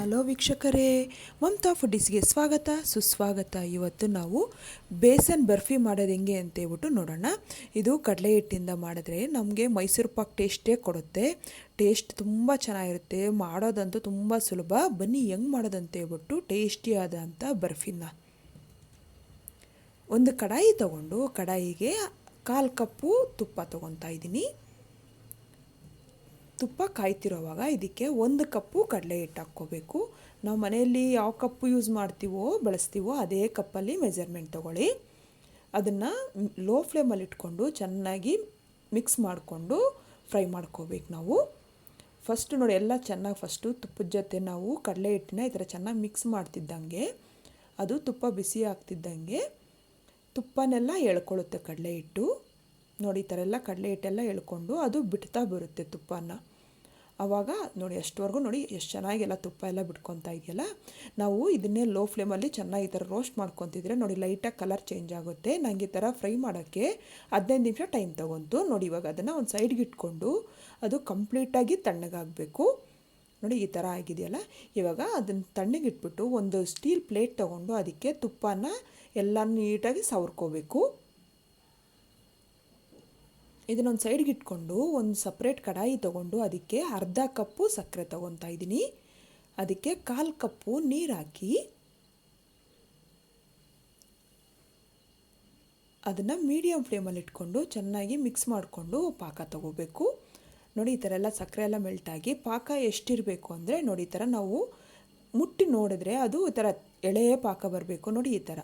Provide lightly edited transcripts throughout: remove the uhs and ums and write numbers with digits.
Hello ವೀಕ್ಷಕರೇ, ಮಮತಾ ಫುಡೀಸ್ಗೆ ಸ್ವಾಗತ ಸುಸ್ವಾಗತ. ಇವತ್ತು ನಾವು ಬೇಸನ್ ಬರ್ಫಿ ಮಾಡೋದು ಹೆಂಗೆ ಅಂತೇಳ್ಬಿಟ್ಟು ನೋಡೋಣ. ಇದು ಕಡಲೆ ಹಿಟ್ಟಿಂದ ಮಾಡಿದ್ರೆ ನಮಗೆ ಮೈಸೂರು ಪಾಕ್ ಟೇಸ್ಟೇ ಕೊಡುತ್ತೆ. ಟೇಸ್ಟ್ ತುಂಬ ಚೆನ್ನಾಗಿರುತ್ತೆ. ಮಾಡೋದಂತೂ ತುಂಬ ಸುಲಭ. ಬನ್ನಿ ಹೆಂಗೆ ಮಾಡೋದಂತೇಳ್ಬಿಟ್ಟು ಟೇಸ್ಟಿಯಾದಂಥ ಬರ್ಫಿನ. ಒಂದು ಕಡಾಯಿ ತೊಗೊಂಡು ಕಡಾಯಿಗೆ 1/4 ಕಪ್ಪು ತುಪ್ಪ ತೊಗೊತಾ ಇದ್ದೀನಿ. ತುಪ್ಪ ಕಾಯ್ತಿರೋವಾಗ ಇದಕ್ಕೆ 1 ಕಪ್ಪು ಕಡಲೆ ಹಿಟ್ಟು ಹಾಕ್ಕೋಬೇಕು. ನಾವು ಮನೆಯಲ್ಲಿ ಯಾವ ಕಪ್ಪು ಯೂಸ್ ಮಾಡ್ತೀವೋ ಬಳಸ್ತೀವೋ ಅದೇ ಕಪ್ಪಲ್ಲಿ ಮೆಜರ್ಮೆಂಟ್ ತೊಗೊಳ್ಳಿ. ಅದನ್ನು ಲೋ ಫ್ಲೇಮಲ್ಲಿ ಇಟ್ಕೊಂಡು ಚೆನ್ನಾಗಿ ಮಿಕ್ಸ್ ಮಾಡಿಕೊಂಡು ಫ್ರೈ ಮಾಡ್ಕೋಬೇಕು ನಾವು. ಫಸ್ಟು ನೋಡಿ, ಎಲ್ಲ ಚೆನ್ನಾಗಿ ತುಪ್ಪದ ಜೊತೆ ನಾವು ಕಡಲೆ ಹಿಟ್ಟನ್ನ ಈ ಥರ ಚೆನ್ನಾಗಿ ಮಿಕ್ಸ್ ಮಾಡ್ತಿದ್ದಂಗೆ ಅದು ತುಪ್ಪ ಬಿಸಿ ಆಗ್ತಿದ್ದಂಗೆ ತುಪ್ಪನೆಲ್ಲ ಎಳ್ಕೊಳ್ಳುತ್ತೆ ಕಡಲೆ ಹಿಟ್ಟು. ನೋಡಿ, ಈ ಥರ ಎಲ್ಲ ಕಡಲೆ ಹಿಟ್ಟೆಲ್ಲ ಎಳ್ಕೊಂಡು ಅದು ಬಿಡ್ತಾ ಬರುತ್ತೆ ತುಪ್ಪನ. ಆವಾಗ ನೋಡಿ, ಅಷ್ಟವರೆಗೂ ನೋಡಿ ಎಷ್ಟು ಚೆನ್ನಾಗಿ ಎಲ್ಲ ತುಪ್ಪ ಎಲ್ಲ ಬಿಟ್ಕೊತಾ ಇದೆಯಲ್ಲ. ನಾವು ಇದನ್ನೇ ಲೋ ಫ್ಲೇಮಲ್ಲಿ ಚೆನ್ನಾಗಿ ಈ ಥರ ರೋಸ್ಟ್ ಮಾಡ್ಕೊತಿದ್ರೆ ನೋಡಿ ಲೈಟಾಗಿ ಕಲರ್ ಚೇಂಜ್ ಆಗುತ್ತೆ. ನನಗೆ ಈ ಥರ ಫ್ರೈ ಮಾಡೋಕ್ಕೆ 15 ನಿಮಿಷ ಟೈಮ್ ತೊಗೊಂತು. ನೋಡಿ, ಇವಾಗ ಅದನ್ನು ಒಂದು ಸೈಡ್ಗೆ ಇಟ್ಕೊಂಡು ಅದು ಕಂಪ್ಲೀಟಾಗಿ ತಣ್ಣಗಾಗಬೇಕು. ನೋಡಿ, ಈ ಥರ ಆಗಿದೆಯಲ್ಲ. ಇವಾಗ ಅದನ್ನು ತಣ್ಣಗಿಟ್ಬಿಟ್ಟು ಒಂದು ಸ್ಟೀಲ್ ಪ್ಲೇಟ್ ತೊಗೊಂಡು ಅದಕ್ಕೆ ತುಪ್ಪನ ಎಲ್ಲ ನೀಟಾಗಿ ಸವರ್ಕೋಬೇಕು. ಇದನ್ನೊಂದು ಸೈಡ್ಗೆ ಇಟ್ಕೊಂಡು ಒಂದು ಸಪ್ರೇಟ್ ಕಡಾಯಿ ತೊಗೊಂಡು ಅದಕ್ಕೆ 1/2 ಕಪ್ಪು ಸಕ್ಕರೆ ತೊಗೊತಾ ಇದ್ದೀನಿ. ಅದಕ್ಕೆ 1/4 ಕಪ್ಪು ನೀರು ಹಾಕಿ ಅದನ್ನು ಮೀಡಿಯಮ್ ಫ್ಲೇಮಲ್ಲಿ ಇಟ್ಕೊಂಡು ಚೆನ್ನಾಗಿ ಮಿಕ್ಸ್ ಮಾಡಿಕೊಂಡು ಪಾಕ ತೊಗೋಬೇಕು. ನೋಡಿ, ಈ ಥರ ಎಲ್ಲ ಸಕ್ಕರೆ ಎಲ್ಲ ಮೆಲ್ಟಾಗಿ ಪಾಕ ಎಷ್ಟಿರಬೇಕು ಅಂದರೆ ನೋಡಿ, ಈ ಥರ ನಾವು ಮುಟ್ಟಿ ನೋಡಿದ್ರೆ ಅದು ಈ ಥರ ಎಳೆಯ ಪಾಕ ಬರಬೇಕು. ನೋಡಿ, ಈ ಥರ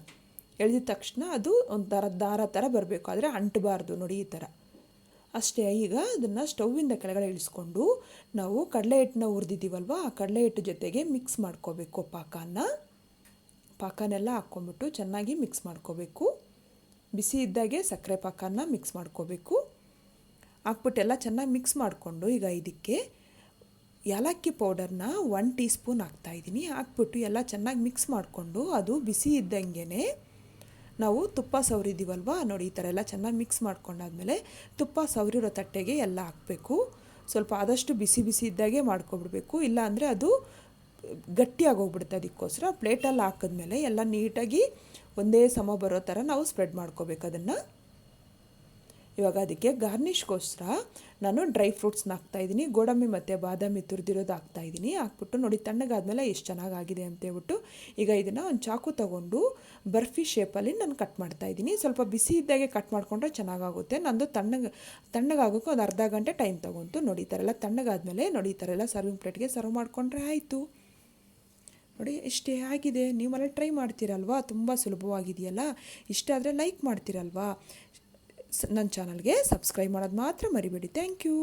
ಎಳೆದ ತಕ್ಷಣ ಅದು ಒಂಥರ ದಾರ ಥರ ಬರಬೇಕು, ಆದರೆ ಅಂಟಬಾರ್ದು. ನೋಡಿ, ಈ ಥರ ಅಷ್ಟೇ. ಈಗ ಅದನ್ನು ಸ್ಟೌವಿಂದ ಕೆಳಗಡೆ ಇಳಿಸ್ಕೊಂಡು ನಾವು ಕಡಲೆ ಹಿಟ್ಟನ್ನ ಹುರಿದಿದ್ದೀವಲ್ವ, ಆ ಕಡಲೆ ಹಿಟ್ಟು ಜೊತೆಗೆ ಮಿಕ್ಸ್ ಮಾಡ್ಕೋಬೇಕು. ಪಾಕನೆಲ್ಲ ಹಾಕ್ಕೊಂಬಿಟ್ಟು ಚೆನ್ನಾಗಿ ಮಿಕ್ಸ್ ಮಾಡ್ಕೋಬೇಕು. ಬಿಸಿ ಇದ್ದಾಗೆ ಸಕ್ಕರೆ ಪಾಕನ ಮಿಕ್ಸ್ ಮಾಡ್ಕೋಬೇಕು. ಹಾಕ್ಬಿಟ್ಟೆಲ್ಲ ಚೆನ್ನಾಗಿ ಮಿಕ್ಸ್ ಮಾಡಿಕೊಂಡು ಈಗ ಇದಕ್ಕೆ ಏಲಕ್ಕಿ ಪೌಡರ್ನ 1 ಟೀ ಸ್ಪೂನ್ ಹಾಕ್ತಾಯಿದ್ದೀನಿ. ಹಾಕ್ಬಿಟ್ಟು ಎಲ್ಲ ಚೆನ್ನಾಗಿ ಮಿಕ್ಸ್ ಮಾಡಿಕೊಂಡು ಅದು ಬಿಸಿ ಇದ್ದಂಗೆ ನಾವು ತುಪ್ಪ ಸವರಿದ್ದೀವಲ್ವ, ನೋಡಿ ಈ ಥರ ಎಲ್ಲ ಚೆನ್ನಾಗಿ ಮಿಕ್ಸ್ ಮಾಡ್ಕೊಂಡಾದ್ಮೇಲೆ ತುಪ್ಪ ಸವರಿರೋ ತಟ್ಟೆಗೆ ಎಲ್ಲ ಹಾಕಬೇಕು. ಸ್ವಲ್ಪ ಆದಷ್ಟು ಬಿಸಿ ಬಿಸಿ ಇದ್ದಾಗೆ ಮಾಡ್ಕೊಬಿಡ್ಬೇಕು, ಇಲ್ಲಾಂದರೆ ಅದು ಗಟ್ಟಿಯಾಗೋಗ್ಬಿಡುತ್ತೆ. ಅದಕ್ಕೋಸ್ಕರ ಪ್ಲೇಟಲ್ಲಿ ಹಾಕಿದ್ಮೇಲೆ ಎಲ್ಲ ನೀಟಾಗಿ ಒಂದೇ ಸಮ ಬರೋ ಥರ ನಾವು ಸ್ಪ್ರೆಡ್ ಮಾಡ್ಕೋಬೇಕು ಅದನ್ನು. ಇವಾಗ ಅದಕ್ಕೆ ಗಾರ್ನಿಷ್ಗೋಸ್ಕರ ನಾನು ಡ್ರೈ ಫ್ರೂಟ್ಸ್ನ ಹಾಕ್ತಾಯಿದ್ದೀನಿ. ಗೋಡಂಬಿ ಮತ್ತು ಬಾದಾಮಿ ತುರಿದಿರೋದು ಹಾಕ್ತಾಯಿದ್ದೀನಿ. ಹಾಕ್ಬಿಟ್ಟು ನೋಡಿ, ತಣ್ಣಗಾದ್ಮೇಲೆ ಎಷ್ಟು ಚೆನ್ನಾಗಾಗಿದೆ ಅಂತೇಳ್ಬಿಟ್ಟು ಈಗ ಇದನ್ನು ಒಂದು ಚಾಕು ತೊಗೊಂಡು ಬರ್ಫಿ ಶೇಪಲ್ಲಿ ನಾನು ಕಟ್ ಮಾಡ್ತಾಯಿದ್ದೀನಿ. ಸ್ವಲ್ಪ ಬಿಸಿ ಇದ್ದಾಗೆ ಕಟ್ ಮಾಡಿಕೊಂಡ್ರೆ ಚೆನ್ನಾಗಾಗುತ್ತೆ. ನಂದು ತಣ್ಣಗಾಗೋಕ್ಕೆ ಒಂದು ಅರ್ಧ ಗಂಟೆ ಟೈಮ್ ತೊಗೊಂತು. ನೋಡಿ, ಈ ಥರ ಎಲ್ಲ ತಣ್ಣಗಾದ್ಮೇಲೆ ನೋಡಿ, ಈ ಥರ ಎಲ್ಲ ಸರ್ವಿಂಗ್ ಪ್ಲೇಟ್ಗೆ ಸರ್ವ್ ಮಾಡಿಕೊಂಡ್ರೆ ಆಯಿತು. ನೋಡಿ, ಇಷ್ಟೇ ಆಗಿದೆ. ನೀವು ಮನೇಲಿ ಟ್ರೈ ಮಾಡ್ತೀರಲ್ವಾ, ತುಂಬ ಸುಲಭವಾಗಿದೆಯಲ್ಲ. ಇಷ್ಟ ಆದರೆ ಲೈಕ್ ಮಾಡ್ತೀರಲ್ವಾ. ನನ್ನ ಚಾನಲ್ಗೆ ಸಬ್ಸ್ಕ್ರೈಬ್ ಮಾಡೋದು ಮಾತ್ರ ಮರಿಬೇಡಿ. Thank you.